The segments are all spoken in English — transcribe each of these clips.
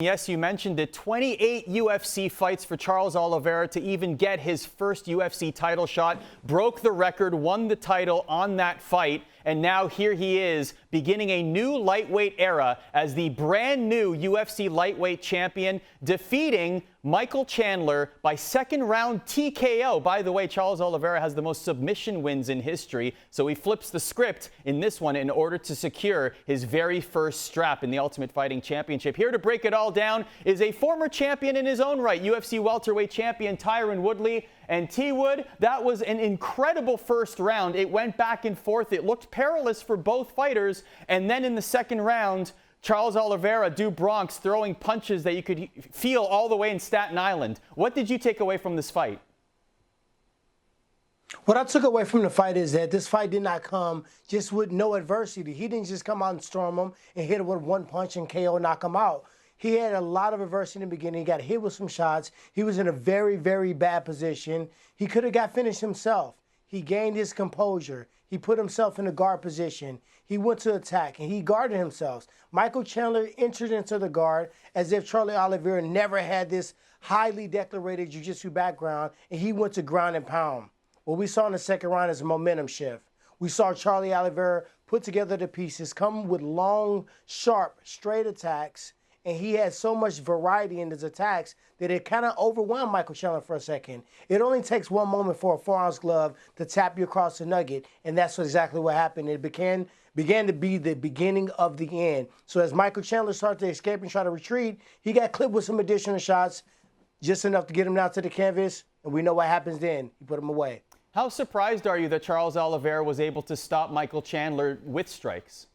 Yes, you mentioned it. 28 UFC fights for Charles Oliveira to even get his first UFC title shot. Broke the record, won the title on that fight, and now here he is beginning a new lightweight era as the brand new UFC lightweight champion, defeating Michael Chandler by second round TKO. By the way, Charles Oliveira has the most submission wins in history, so he flips the script in this one in order to secure his very first strap in the Ultimate Fighting Championship. Here to break it all down is a former champion in his own right, UFC welterweight champion Tyron Woodley. And T-Wood, that was an incredible first round. It went back and forth. It looked perilous for both fighters. And then in the second round, Charles Oliveira, du Bronx, throwing punches that you could feel all the way in Staten Island. What did you take away from this fight? What I took away from the fight is that this fight did not come just with no adversity. He didn't just come out and storm him and hit him with one punch and KO, knock him out. He had a lot of adversity in the beginning. He got hit with some shots. He was in a very, very bad position. He could have got finished himself. He gained his composure. He put himself in a guard position. He went to attack, and he guarded himself. Michael Chandler entered into the guard as if Charlie Oliveira never had this highly decorated jiu-jitsu background, and he went to ground and pound. What we saw in the second round is a momentum shift. We saw Charlie Oliveira put together the pieces, come with long, sharp, straight attacks, and he had so much variety in his attacks that it kind of overwhelmed Michael Chandler for a second. It only takes one moment for a 4-ounce glove to tap you across the nugget, and that's exactly what happened. It began to be the beginning of the end. So as Michael Chandler started to escape and try to retreat, he got clipped with some additional shots, just enough to get him down to the canvas, and we know what happens then. He put him away. How surprised are you that Charles Oliveira was able to stop Michael Chandler with strikes?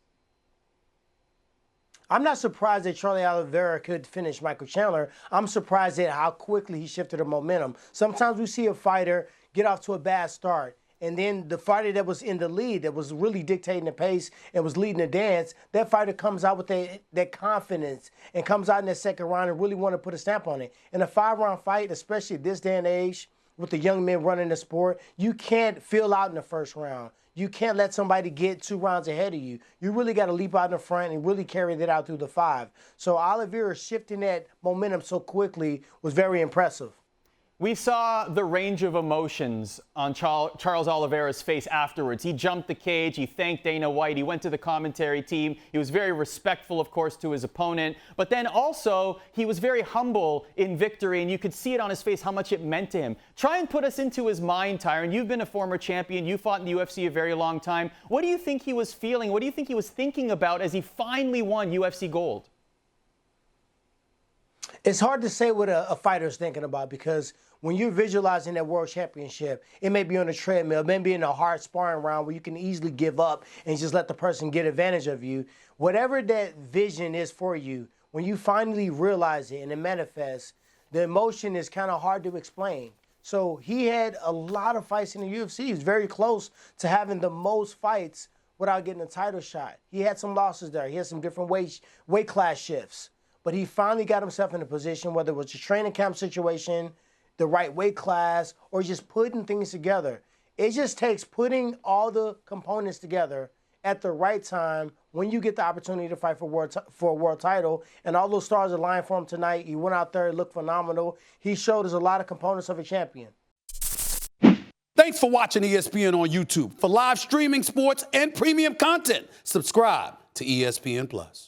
I'm not surprised that Charlie Oliveira could finish Michael Chandler. I'm surprised at how quickly he shifted the momentum. Sometimes we see a fighter get off to a bad start, and then the fighter that was in the lead, that was really dictating the pace and was leading the dance, that fighter comes out with that confidence and comes out in that second round and really want to put a stamp on it. In a 5-round fight, especially this day and age, with the young men running the sport, you can't fill out in the first round. You can't let somebody get 2 rounds ahead of you. You really got to leap out in the front and really carry that out through the 5. So Oliveira shifting that momentum so quickly was very impressive. We saw the range of emotions on Charles Oliveira's face afterwards. He jumped the cage. He thanked Dana White. He went to the commentary team. He was very respectful, of course, to his opponent. But then also, he was very humble in victory, and you could see it on his face how much it meant to him. Try and put us into his mind, Tyron. You've been a former champion. You fought in the UFC a very long time. What do you think he was feeling? What do you think he was thinking about as he finally won UFC gold? It's hard to say what a fighter's thinking about, because when you're visualizing that world championship, it may be on a treadmill, it may be in a hard sparring round where you can easily give up and just let the person get advantage of you. Whatever that vision is for you, when you finally realize it and it manifests, the emotion is kind of hard to explain. So he had a lot of fights in the UFC. He was very close to having the most fights without getting a title shot. He had some losses there. He had some different weight class shifts. But he finally got himself in a position, whether it was a training camp situation, the right weight class, or just putting things together. It just takes putting all the components together at the right time when you get the opportunity to fight for a world title. And all those stars aligned for him tonight. He went out there, looked phenomenal. He showed us a lot of components of a champion. Thanks for watching ESPN on YouTube. For live streaming, sports, and premium content, subscribe to ESPN+.